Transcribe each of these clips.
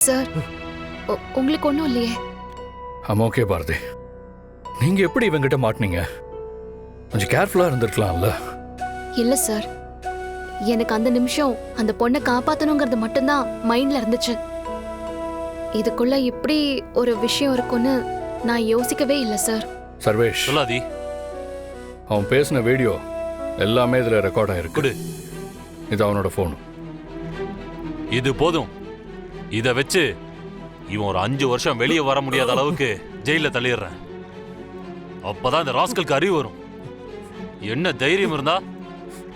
Sir, உங்களுக்கு ஒன்றும் இல்லையே? ஆமா, ஓகே பாரதி. நீங்க எப்படி இவங்கிட்ட மாட்டினீங்க? கொஞ்சம் கேர்ஃபுல்லா இருந்திருக்கலாம்ல. இல்ல சார், எனக்கு அந்த நிமிஷம் அந்த பொண்ணை காப்பாத்தணுங்கிறது மட்டும்தான் மைண்ட்ல இருந்துச்சு. இதுக்குள்ள இப்படி ஒரு விஷயம் இருக்குன்னு நான் யோசிக்கவே இல்லை சார். சர்வேஷ், சொல்லாதி. அவன் பேசின வீடியோ எல்லாமே இதுல ரெக்கார்ட் ஆயிருக்கு. இது அவனோட போன். இது போதும். இத வச்சு இவன் ஒரு 5 வருஷம் வெளியே வர முடியாத அளவுக்கு ஜெயில தள்ளிடுறேன். அப்பதான் இந்த ராஸ்கலுக்கு அறிவு வரும். என்ன தைரியம் இருந்தா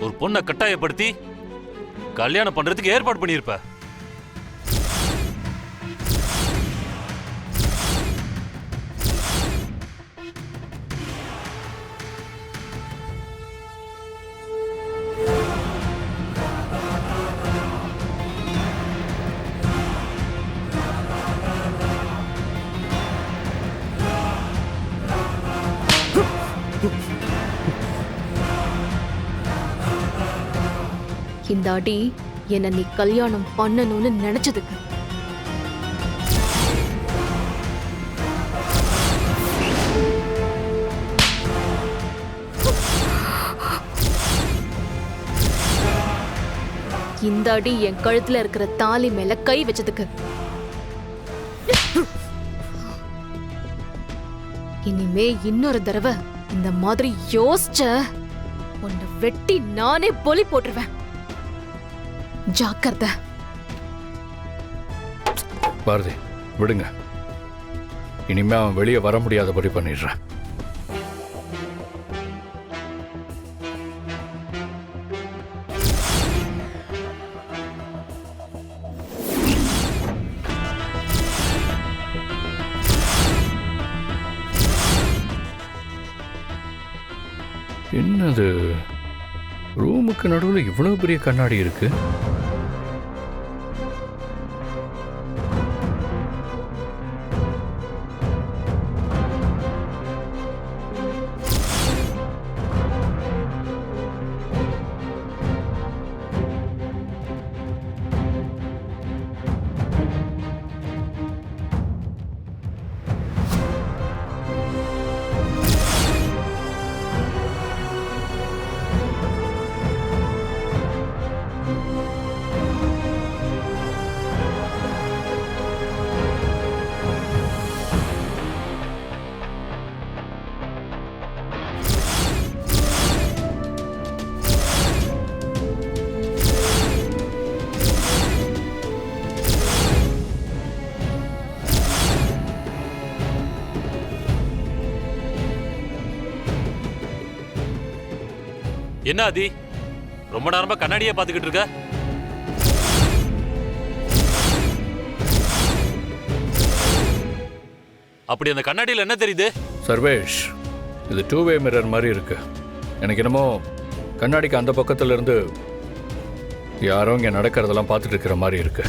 ஒரு பொண்ணை கட்டாயப்படுத்தி கல்யாணம் பண்றதுக்கு ஏற்பாடு பண்ணியிருப்ப. இந்த அடி என்ன நீ கல்யாணம் பண்ணணும்னு நினைச்சதுக்கு. இந்த அடி என் கழுத்துல இருக்கிற தாலி மேல கை வச்சதுக்கு. இனிமே இன்னொரு தடவை இந்த மாதிரி யோசிச்ச உன்னை வெட்டி நானே பொலி போட்டுருவேன். ஜாக்கிரதை. பாரதி, விடுங்க. இனிமே அவன் வெளியே வர முடியாதபடி பண்ணிடுறேன். என்னது, ரூமுக்கு நடுவில் இவ்வளவு பெரிய கண்ணாடி இருக்கு? என்ன ஆதி, ரொம்ப நேரமா கண்ணாடியே பார்த்துக்கிட்டு இருக்க? அப்படி அந்த கண்ணாடியில் என்ன தெரியுது? சர்வேஷ், இது 2-வே மிரர் மாதிரி இருக்கு. எனக்கு என்னமோ கண்ணாடிக்கு அந்த பக்கத்துல இருந்து யாரோ இங்க நடக்கிறதெல்லாம் பார்த்துட்டு இருக்கிற மாதிரி இருக்கு.